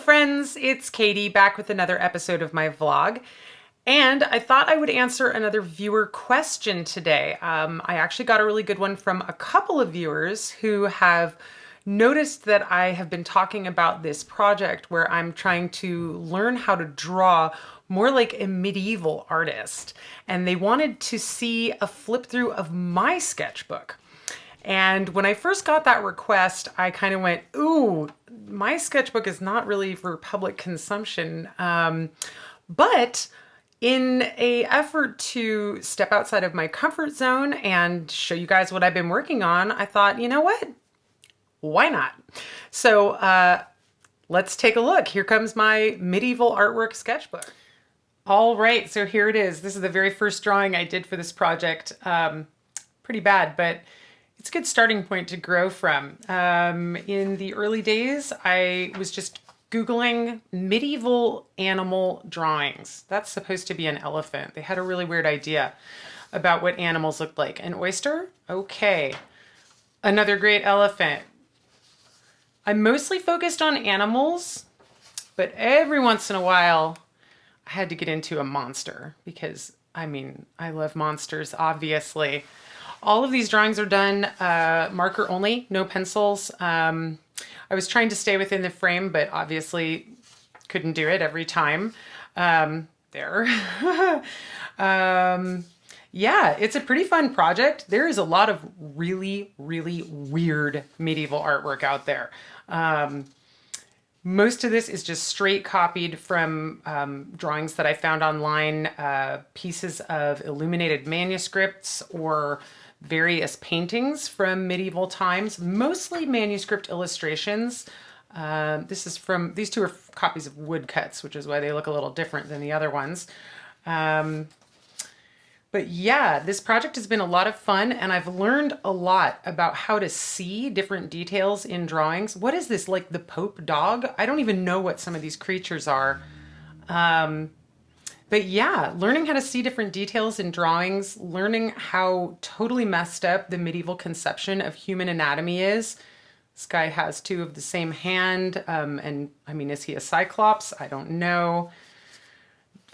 friends, it's Katie back with another episode of my vlog. And I thought I would answer another viewer question today. I actually got a really good one from a couple of viewers who have noticed that I have been talking about this project where I'm trying to learn how to draw more like a medieval artist. And they wanted to see a flip through of my sketchbook. And when I first got that request, I kind of went, ooh, my sketchbook is not really for public consumption. But in a effort to step outside of my comfort zone and show you guys what I've been working on, I thought, you know what? Why not? So let's take a look. Here comes my medieval artwork sketchbook. All right, so here it is. This is the very first drawing I did for this project. Pretty bad, but it's a good starting point to grow from. In the early days, I was just Googling medieval animal drawings. That's supposed to be an elephant. They had a really weird idea about what animals looked like. An oyster? Okay. Another great elephant. I'm mostly focused on animals, but every once in a while, I had to get into a monster because, I mean, I love monsters, obviously. All of these drawings are done marker only, no pencils. I was trying to stay within the frame, but obviously couldn't do it every time. There. Yeah, it's a pretty fun project. There is a lot of really, really weird medieval artwork out there. Most of this is just straight copied from drawings that I found online, pieces of illuminated manuscripts or various paintings from medieval times, mostly manuscript illustrations. These two are copies of woodcuts, which is why they look a little different than the other ones. But yeah, this project has been a lot of fun, and I've learned a lot about how to see different details in drawings. What is this, like the Pope dog? I don't even know what some of these creatures are. But yeah, learning how to see different details in drawings, learning how totally messed up the medieval conception of human anatomy is. This guy has two of the same hand, and I mean, is he a cyclops? I don't know.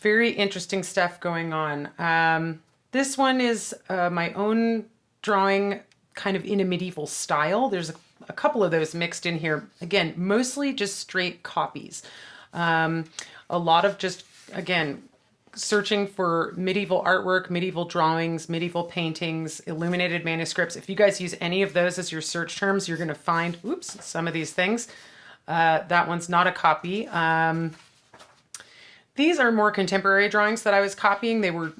Very interesting stuff going on. This one is my own drawing, kind of in a medieval style. There's a couple of those mixed in here. Again, mostly just straight copies. A lot of just, again, searching for medieval artwork, medieval drawings, medieval paintings, illuminated manuscripts. If you guys use any of those as your search terms, you're going to find, oops, some of these things. That one's not a copy. These are more contemporary drawings that I was copying. They were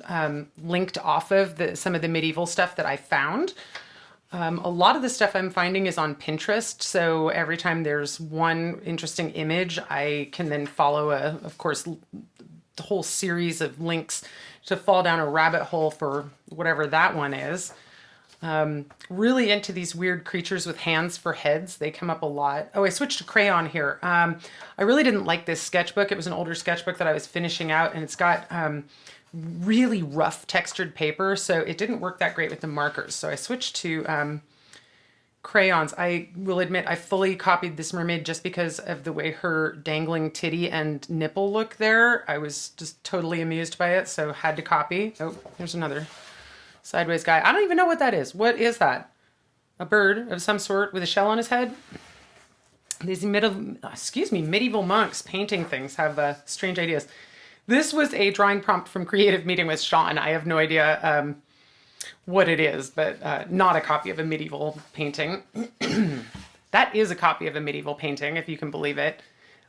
linked off of some of the medieval stuff that I found. A lot of the stuff I'm finding is on Pinterest, so every time there's one interesting image, I can then follow, of course, the whole series of links to fall down a rabbit hole for whatever that one is. Really into these weird creatures with hands for heads. They come up a lot. Oh, I switched to crayon here. I really didn't like this sketchbook. It was an older sketchbook that I was finishing out, and it's got really rough textured paper, so it didn't work that great with the markers. So I switched to crayons. I will admit I fully copied this mermaid just because of the way her dangling titty and nipple look there. I was just totally amused by it, so had to copy. Oh, there's another sideways guy. I don't even know what that is. What is that? A bird of some sort with a shell on his head? These medieval monks painting things have strange ideas. This was a drawing prompt from Creative Meeting with Sean. I have no idea what it is, but not a copy of a medieval painting. That is a copy of a medieval painting, if you can believe it.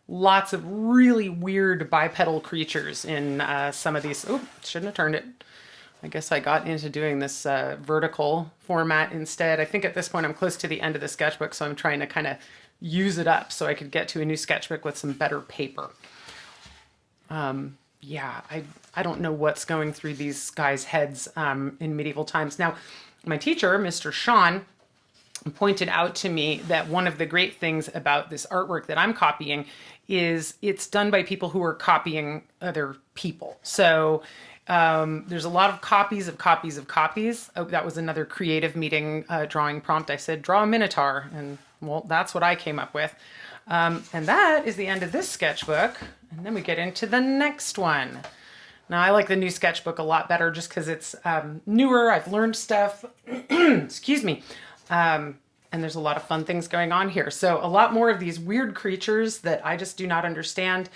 Lots of really weird bipedal creatures in some of these. Oh, shouldn't have turned it. I guess I got into doing this vertical format instead. I think at this point I'm close to the end of the sketchbook, so I'm trying to kind of use it up so I could get to a new sketchbook with some better paper. Yeah, I don't know what's going through these guys' heads in medieval times. Now, my teacher, Mr. Sean, pointed out to me that one of the great things about this artwork that I'm copying is it's done by people who are copying other people. So there's a lot of copies of copies of copies. Oh, that was another Creative Meeting drawing prompt. I said, draw a minotaur, and well, that's what I came up with. And that is the end of this sketchbook. And then we get into the next one. Now, I like the new sketchbook a lot better just because it's newer. I've learned stuff. Excuse me. And there's a lot of fun things going on here. So a lot more of these weird creatures that I just do not understand.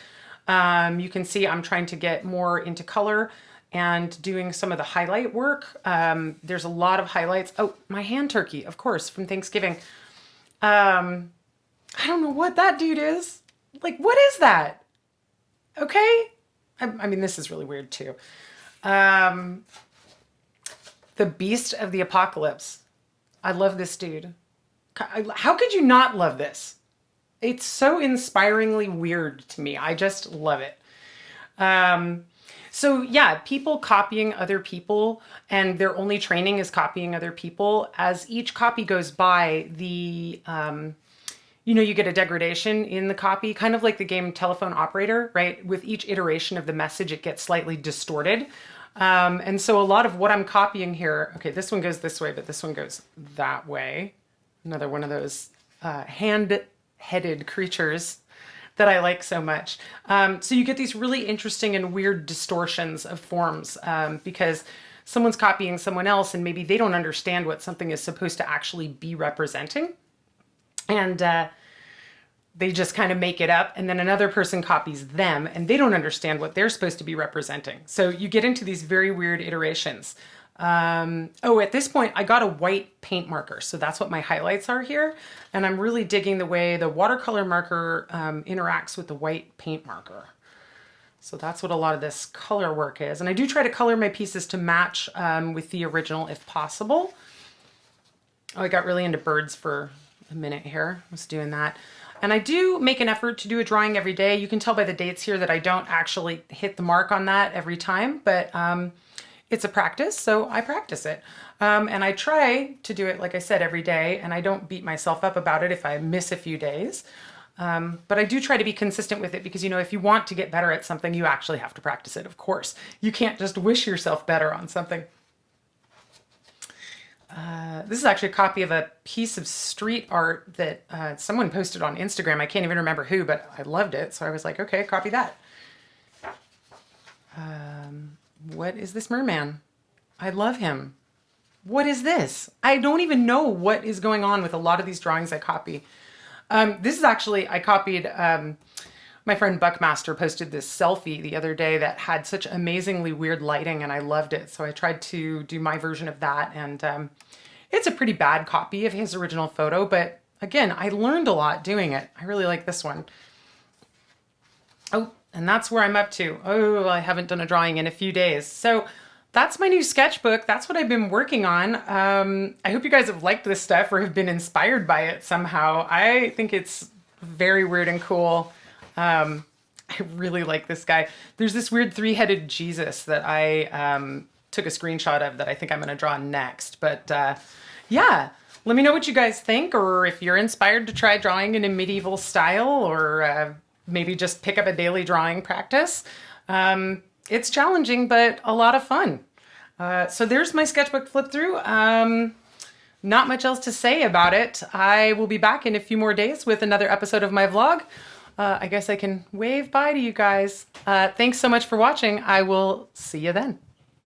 You can see I'm trying to get more into color and doing some of the highlight work. There's a lot of highlights. Oh, my hand turkey, of course, from Thanksgiving. I don't know what that dude is. Like, what is that? Okay. I mean, this is really weird too. The Beast of the Apocalypse. I love this dude. How could you not love this? It's so inspiringly weird to me. I just love it. So yeah, people copying other people, and their only training is copying other people. As each copy goes by, you get a degradation in the copy, kind of like the game Telephone Operator, right? With each iteration of the message, it gets slightly distorted. And so a lot of what I'm copying here, okay, this one goes this way, but this one goes that way. Another one of those hand-headed creatures that I like so much. So you get these really interesting and weird distortions of forms because someone's copying someone else and maybe they don't understand what something is supposed to actually be representing. And they just kind of make it up, and then another person copies them and they don't understand what they're supposed to be representing. So you get into these very weird iterations. At this point I got a white paint marker. So that's what my highlights are here. And I'm really digging the way the watercolor marker interacts with the white paint marker. So that's what a lot of this color work is. And I do try to color my pieces to match with the original if possible. Oh, I got really into birds for a minute here. I was doing that. And I do make an effort to do a drawing every day. You can tell by the dates here that I don't actually hit the mark on that every time, but it's a practice, so I practice it. And I try to do it, like I said, every day, and I don't beat myself up about it if I miss a few days. But I do try to be consistent with it because, if you want to get better at something, you actually have to practice it, of course. You can't just wish yourself better on something. This is actually a copy of a piece of street art that someone posted on Instagram. I can't even remember who, but I loved it. So I was like, okay, copy that. What is this merman? I love him. What is this? I don't even know what is going on with a lot of these drawings I copy. This is actually, I copied, my friend Buckmaster posted this selfie the other day that had such amazingly weird lighting and I loved it. So I tried to do my version of that, and it's a pretty bad copy of his original photo, but again, I learned a lot doing it. I really like this one. Oh, and that's where I'm up to. Oh, I haven't done a drawing in a few days. So that's my new sketchbook. That's what I've been working on. I hope you guys have liked this stuff or have been inspired by it somehow. I think it's very weird and cool. I really like this guy. There's this weird three-headed Jesus that I took a screenshot of that I think I'm going to draw next. But yeah, let me know what you guys think, or if you're inspired to try drawing in a medieval style, or maybe just pick up a daily drawing practice. It's challenging, but a lot of fun. So there's my sketchbook flip through. Not much else to say about it. I will be back in a few more days with another episode of my vlog. I guess I can wave bye to you guys. Thanks so much for watching. I will see you then.